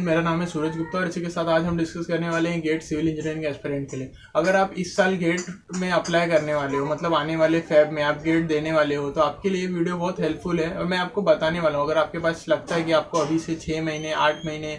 मेरा नाम है सूरज गुप्ता और इसी के साथ आज हम डिस्कस करने वाले हैं गेट सिविल इंजीनियरिंग एस्पिरेंट के लिए। अगर आप इस साल गेट में अप्लाई करने वाले हो, मतलब आने वाले फेब में आप गेट देने वाले हो, तो आपके लिए वीडियो बहुत हेल्पफुल है और मैं आपको बताने वाला हूँ। अगर आपके पास लगता है कि आपको अभी से 6 महीने 8 महीने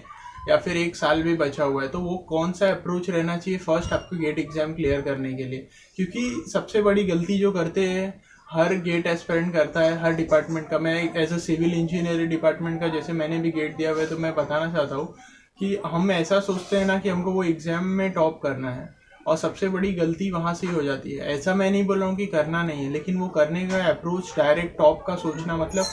या फिर 1 साल भी बचा हुआ है, तो वो कौन सा अप्रोच रहना चाहिए फर्स्ट आपको गेट एग्जाम क्लियर करने के लिए। क्योंकि सबसे बड़ी गलती जो करते हैं, हर गेट एस्पिरेंट करता है, हर डिपार्टमेंट का। मैं as a civil engineer department का, जैसे मैंने भी गेट दिया हुआ है, तो मैं बताना चाहता हूँ कि हम ऐसा सोचते हैं ना कि हमको वो एग्जाम में टॉप करना है, और सबसे बड़ी गलती वहाँ से ही हो जाती है। ऐसा मैं नहीं बोल रहा हूँ कि करना नहीं है, लेकिन वो करने का अप्रोच डायरेक्ट टॉप का सोचना, मतलब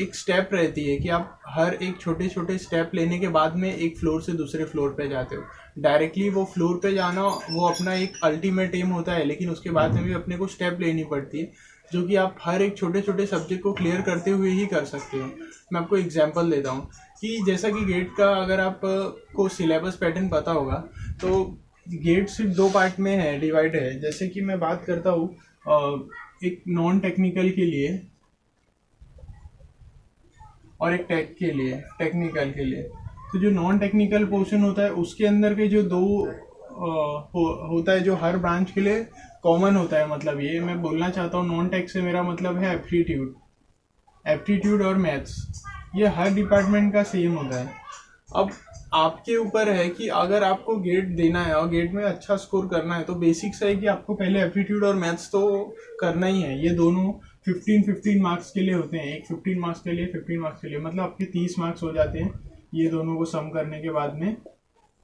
एक स्टेप रहती है कि आप हर एक छोटे छोटे स्टेप लेने के बाद में एक फ्लोर से दूसरे फ्लोर पे जाते हो। डायरेक्टली वो फ्लोर पे जाना वो अपना एक अल्टीमेट एम होता है, लेकिन उसके बाद में भी अपने को स्टेप लेनी पड़ती है, जो कि आप हर एक छोटे छोटे सब्जेक्ट को क्लियर करते हुए ही कर सकते हो। मैं आपको एग्जांपल देता हूँ कि जैसा कि गेट का, अगर आप को सिलेबस पैटर्न पता होगा, तो गेट सिर्फ 2 पार्ट में है, डिवाइड है। जैसे कि मैं बात करता हूँ एक नॉन टेक्निकल के लिए और एक टेक्निकल के लिए। तो जो नॉन टेक्निकल पोर्शन होता है, उसके अंदर के जो दो होता है, जो हर ब्रांच के लिए कॉमन होता है। मतलब ये मैं बोलना चाहता हूँ, नॉन टेक से मेरा मतलब है एप्टीट्यूड और मैथ्स। ये हर डिपार्टमेंट का सेम होता है। अब आपके ऊपर है कि अगर आपको गेट देना है और गेट में अच्छा स्कोर करना है, तो बेसिक्स है कि आपको पहले एप्टीट्यूड और मैथ्स तो करना ही है। ये दोनों 15-15 मार्क्स के लिए होते हैं, एक 15 मार्क्स के लिए, 15 मार्क्स के लिए, मतलब आपके 30 मार्क्स हो जाते हैं ये दोनों को सम करने के बाद में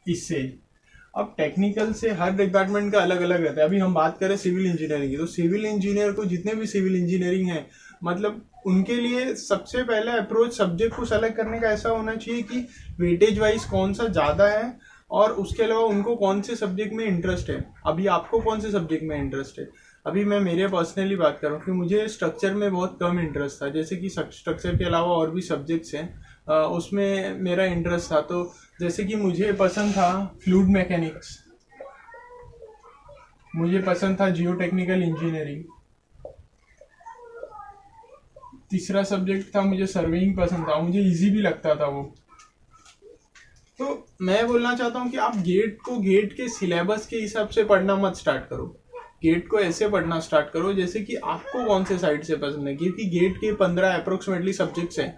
इससे। अब टेक्निकल से हर डिपार्टमेंट का अलग अलग रहता है। अभी हम बात करें सिविल इंजीनियरिंग की, तो सिविल इंजीनियर को, जितने भी सिविल इंजीनियरिंग है, मतलब उनके लिए सबसे पहला अप्रोच सब्जेक्ट को सेलेक्ट करने का ऐसा होना चाहिए कि वेटेज वाइज कौन सा ज़्यादा है, और उसके अलावा उनको कौन से सब्जेक्ट में इंटरेस्ट है। अभी आपको कौन से सब्जेक्ट में इंटरेस्ट है? अभी मैं मेरे पर्सनली बात कर रहा हूँ कि मुझे स्ट्रक्चर में बहुत कम इंटरेस्ट था। जैसे कि स्ट्रक्चर के अलावा और भी सब्जेक्ट्स हैं, उसमें मेरा इंटरेस्ट था। तो जैसे कि मुझे पसंद था फ्लूइड मैकेनिक्स, मुझे पसंद था जियो टेक्निकल इंजीनियरिंग, तीसरा सब्जेक्ट था मुझे सर्वेइंग पसंद था, मुझे इजी भी लगता था वो। तो मैं बोलना चाहता हूँ कि आप गेट को गेट के सिलेबस के हिसाब से पढ़ना मत स्टार्ट करो। गेट को ऐसे पढ़ना स्टार्ट करो जैसे कि आपको कौन से साइड से पसंद है। क्योंकि गेट के 15 अप्रोक्सीमेटली सब्जेक्ट्स हैं।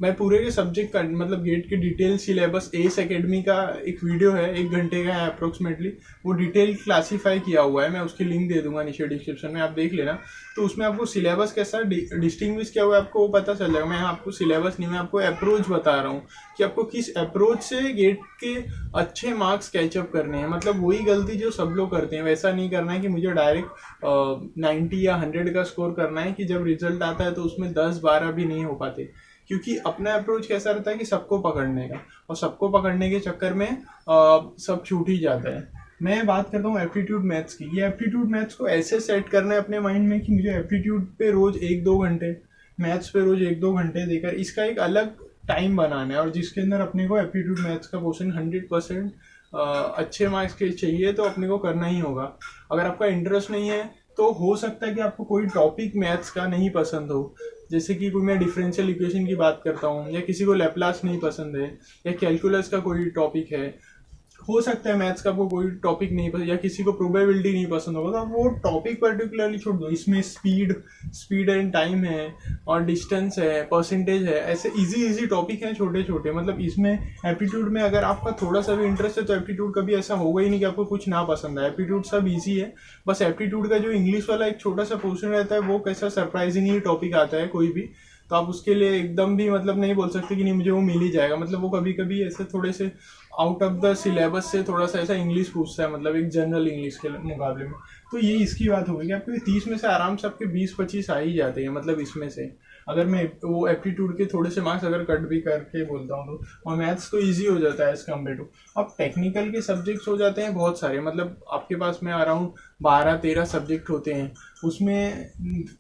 मैं पूरे के सब्जेक्ट का, मतलब गेट के डिटेल सिलेबस, एस एकेडमी का एक वीडियो है, 1 घंटे का है अप्रोक्सीमेटली, वो डिटेल क्लासीफाई किया हुआ है। मैं उसकी लिंक दे दूंगा नीचे डिस्क्रिप्शन में, आप देख लेना। तो उसमें आपको सिलेबस कैसा डिस्टिंग्विश किया हुआ है आपको वो पता चल जाएगा। मैं आपको सिलेबस नहीं, मैं आपको अप्रोच बता रहा हूँ कि आपको किस अप्रोच से गेट के अच्छे मार्क्स कैचअप करने हैं। मतलब वही गलती जो सब लोग करते हैं, वैसा नहीं करना है कि मुझे डायरेक्ट 90 या 100 का स्कोर करना है कि जब रिजल्ट आता है तो उसमें 10-12 भी नहीं हो पाते। क्योंकि अपना अप्रोच कैसा रहता है कि सबको पकड़ने का, और सबको पकड़ने के चक्कर में सब छूट ही जाता है। मैं बात करता हूँ एप्टीट्यूड मैथ्स की। ये एप्टीट्यूड मैथ्स को ऐसे सेट करना है अपने माइंड में कि मुझे एप्टीट्यूड पे रोज 1-2 घंटे, मैथ्स पे रोज 1-2 घंटे देकर इसका एक अलग टाइम बनाना है, और जिसके अंदर अपने को एप्टीट्यूड मैथ्स का पोर्शन 100% अच्छे मार्क्स के चाहिए, तो अपने को करना ही होगा। अगर आपका इंटरेस्ट नहीं है, तो हो सकता है कि आपको कोई टॉपिक मैथ्स का नहीं पसंद हो। जैसे कि कोई, मैं डिफरेंशियल इक्वेशन की बात करता हूँ, या किसी को लैप्लास नहीं पसंद है, या कैलकुलस का कोई टॉपिक है, हो सकता है मैथ्स का आपको कोई टॉपिक नहीं पसंद, या किसी को प्रोबेबिलिटी नहीं पसंद होगा, तो आप वो टॉपिक पर्टिकुलरली छोड़ दो। इसमें स्पीड एंड टाइम है, और डिस्टेंस है, परसेंटेज है, ऐसे इजी टॉपिक हैं छोटे छोटे। मतलब इसमें एप्टीट्यूड में अगर आपका थोड़ा सा भी इंटरेस्ट है, तो एप्टीट्यूड कभी ऐसा होगा ही नहीं कि आपको कुछ ना पसंद है। एप्टीट्यूड सब ईजी है। बस एप्टीट्यूड का जो इंग्लिश वाला एक छोटा सा पोर्शन रहता है, वो कैसा सरप्राइजिंगली टॉपिक आता है कोई भी, तो आप उसके लिए एकदम भी मतलब नहीं बोल सकते कि नहीं मुझे वो मिल ही जाएगा। मतलब वो कभी कभी ऐसे थोड़े से आउट ऑफ द सिलेबस से थोड़ा सा ऐसा इंग्लिश पूछता है, मतलब एक जनरल इंग्लिश के मुकाबले में। तो ये इसकी बात होगी कि आपके 30 में से आराम से आपके 20-25 आ ही जाते हैं, मतलब इसमें से। अगर मैं वो एप्टीट्यूड के थोड़े से मार्क्स अगर कट भी करके बोलता हूँ तो, और मैथ्स तो ईजी हो जाता है एज कम्पेयर टू। अब टेक्निकल के सब्जेक्ट्स हो जाते हैं बहुत सारे, मतलब आपके पास में अराउंड 12-13 सब्जेक्ट होते हैं। उसमें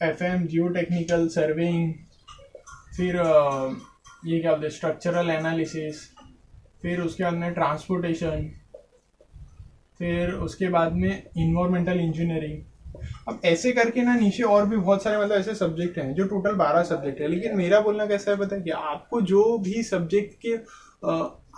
FM, जियो टेक्निकल, सर्वेइंग, फिर ये क्या बोलते हैं, स्ट्रक्चरल एनालिसिस, फिर उसके बाद में ट्रांसपोर्टेशन, फिर उसके बाद में इन्वायरमेंटल इंजीनियरिंग। अब ऐसे करके ना नीचे और भी बहुत सारे, मतलब ऐसे सब्जेक्ट हैं जो टोटल 12 सब्जेक्ट है। लेकिन मेरा बोलना कैसा है पता है कि आपको जो भी सब्जेक्ट के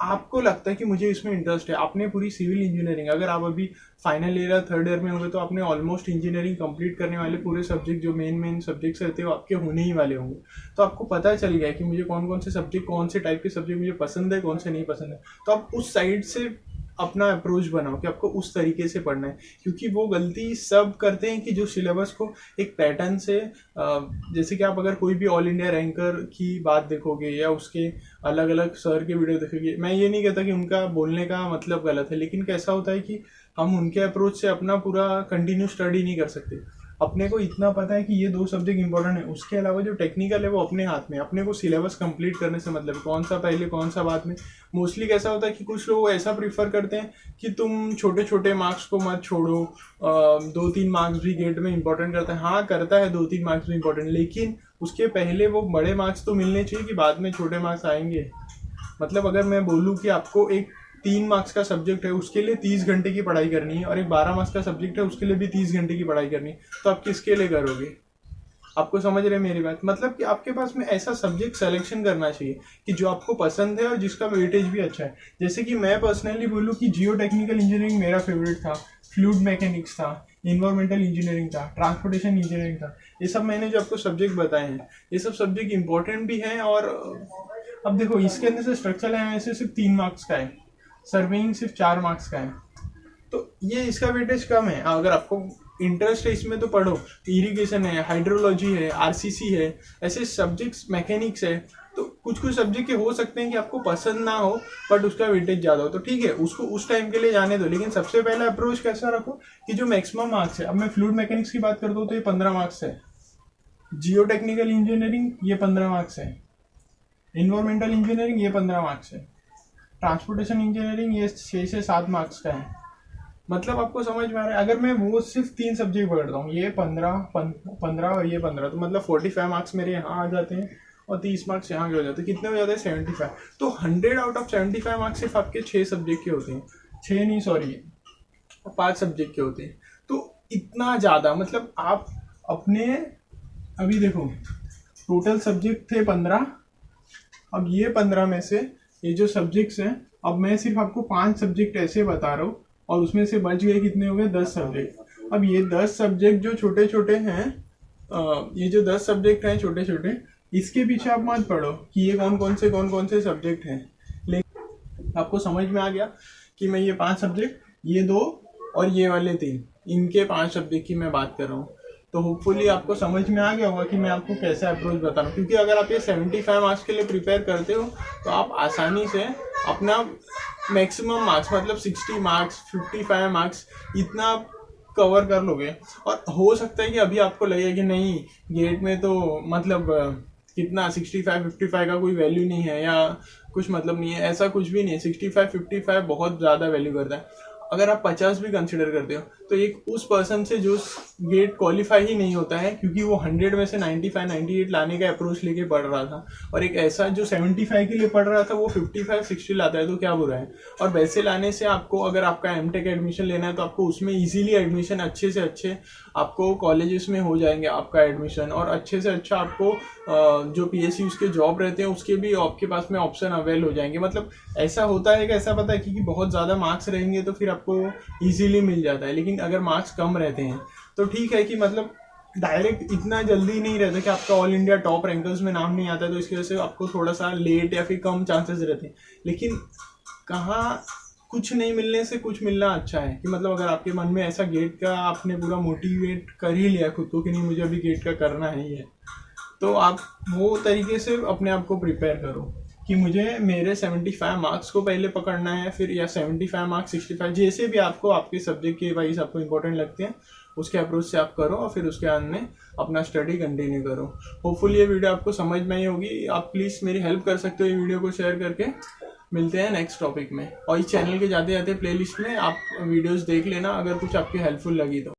आपको लगता है कि मुझे इसमें इंटरेस्ट है, आपने पूरी सिविल इंजीनियरिंग, अगर आप अभी फाइनल ईयर या थर्ड ईयर में होंगे तो आपने ऑलमोस्ट इंजीनियरिंग कंप्लीट करने वाले पूरे सब्जेक्ट जो मेन सब्जेक्ट्स रहते हैं वो आपके होने ही वाले होंगे। तो आपको पता चल गया कि मुझे कौन कौन से सब्जेक्ट, कौन से टाइप के सब्जेक्ट मुझे पसंद है, कौन से नहीं पसंद है। तो आप उस साइड से अपना अप्रोच बनाओ कि आपको उस तरीके से पढ़ना है, क्योंकि वो गलती सब करते हैं कि जो सिलेबस को एक पैटर्न से, जैसे कि आप अगर कोई भी ऑल इंडिया रैंकर की बात देखोगे या उसके अलग अलग सर के वीडियो देखोगे, मैं ये नहीं कहता कि उनका बोलने का मतलब गलत है, लेकिन कैसा होता है कि हम उनके अप्रोच से अपना पूरा कंटिन्यू स्टडी नहीं कर सकते। अपने को इतना पता है कि ये 2 सब्जेक्ट इंपॉर्टेंट है, उसके अलावा जो टेक्निकल है वो अपने हाथ में। अपने को सिलेबस कंप्लीट करने से मतलब कौन सा पहले कौन सा बाद में। मोस्टली कैसा होता है कि कुछ लोग ऐसा प्रीफर करते हैं कि तुम छोटे छोटे मार्क्स को मत छोड़ो, 2-3 मार्क्स भी गेट में इंपॉर्टेंट करता है। हाँ करता है, 2-3 मार्क्स भी इंपॉर्टेंट, लेकिन उसके पहले वो बड़े मार्क्स तो मिलने चाहिए कि बाद में छोटे मार्क्स आएंगे। मतलब अगर मैं बोलूँ कि आपको एक 3 मार्क्स का सब्जेक्ट है उसके लिए 30 घंटे की पढ़ाई करनी है, और एक 12 मार्क्स का सब्जेक्ट है उसके लिए भी 30 घंटे की पढ़ाई करनी है, तो आप किसके लिए करोगे? आपको समझ रहे मेरी बात? मतलब कि आपके पास में ऐसा सब्जेक्ट सिलेक्शन करना चाहिए कि जो आपको पसंद है और जिसका वेटेज भी अच्छा है। जैसे कि मैं पर्सनली बोलूँ कि जियो टेक्निकल इंजीनियरिंग मेरा फेवरेट था, फ्लूइड मैकेनिक्स था, इन्वायरमेंटल इंजीनियरिंग था, ट्रांसपोर्टेशन इंजीनियरिंग था। ये सब मैंने जो आपको सब्जेक्ट बताए हैं, ये सब सब्जेक्ट इंपॉर्टेंट भी हैं। और अब देखो इसके अंदर से स्ट्रक्चरल एनालिसिस सिर्फ 3 मार्क्स का है, सर्वेइंग सिर्फ 4 मार्क्स का है, तो ये इसका वेटेज कम है। अगर आपको इंटरेस्ट है इसमें तो पढ़ो। इरिगेशन है, हाइड्रोलॉजी है, आरसीसी है, ऐसे सब्जेक्ट्स, मैकेनिक्स है, तो कुछ कुछ सब्जेक्ट हो सकते हैं कि आपको पसंद ना हो बट उसका वेटेज ज़्यादा हो, तो ठीक है उसको उस टाइम के लिए जाने दो। लेकिन सबसे पहला अप्रोच कैसा रखो कि जो मैक्सिमम मार्क्स है, अब मैं फ्लूइड मैकेनिक्स की बात करता हूँ तो ये 15 मार्क्स है, जियो टेक्निकल इंजीनियरिंग ये 15 मार्क्स है, इन्वायरमेंटल इंजीनियरिंग ये 15 मार्क्स है, ट्रांसपोर्टेशन इंजीनियरिंग ये 6 से 7 मार्क्स का है। मतलब आपको समझ में आ रहा है? अगर मैं वो सिर्फ 3 सब्जेक्ट पढ़ता हूँ, ये 15 और ये 15, तो मतलब 45 मार्क्स मेरे यहाँ आ जाते हैं और 30 मार्क्स यहाँ के हो जाते हैं। कितने हो जाते हैं? 75। तो 100 आउट ऑफ 75 मार्क्स सिर्फ आपके 6 सब्जेक्ट के होते हैं, 6 नहीं सॉरी 5 सब्जेक्ट के होते हैं। तो इतना ज़्यादा, मतलब आप अपने, अभी देखो टोटल सब्जेक्ट थे 15, अब ये 15 में से ये जो सब्जेक्ट्स हैं, अब मैं सिर्फ आपको 5 सब्जेक्ट ऐसे बता रहा हूँ और उसमें से बच गए कितने हो गए? 10 सब्जेक्ट। अब ये 10 सब्जेक्ट जो छोटे छोटे हैं, ये जो 10 सब्जेक्ट हैं छोटे छोटे, इसके पीछे आप मत पढ़ो कि ये कौन कौन से सब्जेक्ट हैं। लेकिन आपको समझ में आ गया कि मैं ये 5 सब्जेक्ट, ये 2 और ये वाले 3, इनके 5 सब्जेक्ट की मैं बात कर रहा हूँ। तो होपफुली आपको समझ में आ गया होगा कि मैं आपको कैसे अप्रोच बता रहा हूँ, क्योंकि अगर आप ये 75 मार्क्स के लिए प्रिपेयर करते हो तो आप आसानी से अपना मैक्सिमम मार्क्स, मतलब 60 मार्क्स, 55 मार्क्स इतना कवर कर लोगे। और हो सकता है कि अभी आपको लगे कि नहीं गेट में तो मतलब कितना 65-55 का कोई वैल्यू नहीं है या कुछ मतलब नहीं है, ऐसा कुछ भी नहीं है। 65-55 बहुत ज़्यादा वैल्यू करता है। अगर आप 50 भी कंसिडर करते हो तो एक उस पर्सन से जो गेट क्वालिफाई ही नहीं होता है क्योंकि वो 100 में से 95-98 लाने का अप्रोच लेके पढ़ रहा था, और एक ऐसा जो 75 के लिए पढ़ रहा था वो 55-60 लाता है, तो क्या बुरा है। और वैसे लाने से आपको, अगर आपका एमटेक एडमिशन लेना है तो आपको उसमें इजीली एडमिशन, अच्छे से अच्छे आपको कॉलेजेस में हो जाएंगे आपका एडमिशन, और अच्छे से अच्छा आपको जो PSUs के जॉब रहते हैं उसके भी आपके पास में ऑप्शन अवेल हो जाएंगे। मतलब ऐसा होता है कि ऐसा पता है कि बहुत ज़्यादा मार्क्स रहेंगे तो फिर आपको इजीली मिल जाता है, लेकिन अगर मार्क्स कम रहते हैं तो ठीक है कि मतलब डायरेक्ट इतना जल्दी नहीं रहता कि आपका ऑल इंडिया टॉप रैंकर्स में नाम नहीं आता है, तो इसकी वजह से आपको थोड़ा सा लेट या फिर कम चांसेस रहते हैं। लेकिन कहाँ कुछ नहीं मिलने से कुछ मिलना अच्छा है, कि मतलब अगर आपके मन में ऐसा गेट का आपने पूरा मोटिवेट कर ही लिया खुद को कि नहीं मुझे अभी गेट का करना ही है, तो आप वो तरीके से अपने आप को प्रिपेयर करो कि मुझे मेरे 75 मार्क्स को पहले पकड़ना है, फिर या 75 मार्क्स 65, जैसे भी आपको आपके सब्जेक्ट के वाइज आपको इंपॉर्टेंट लगते हैं उसके अप्रोच से आप करो, और फिर उसके बाद में अपना स्टडी कंटिन्यू करो। होपफुली ये वीडियो आपको समझ में ही होगी। आप प्लीज़ मेरी हेल्प कर सकते हो ये वीडियो को शेयर करके। मिलते हैं नेक्स्ट टॉपिक में, और इस चैनल के जाते जाते प्लेलिस्ट में आप वीडियोस देख लेना अगर कुछ आपकी हेल्पफुल लगी तो।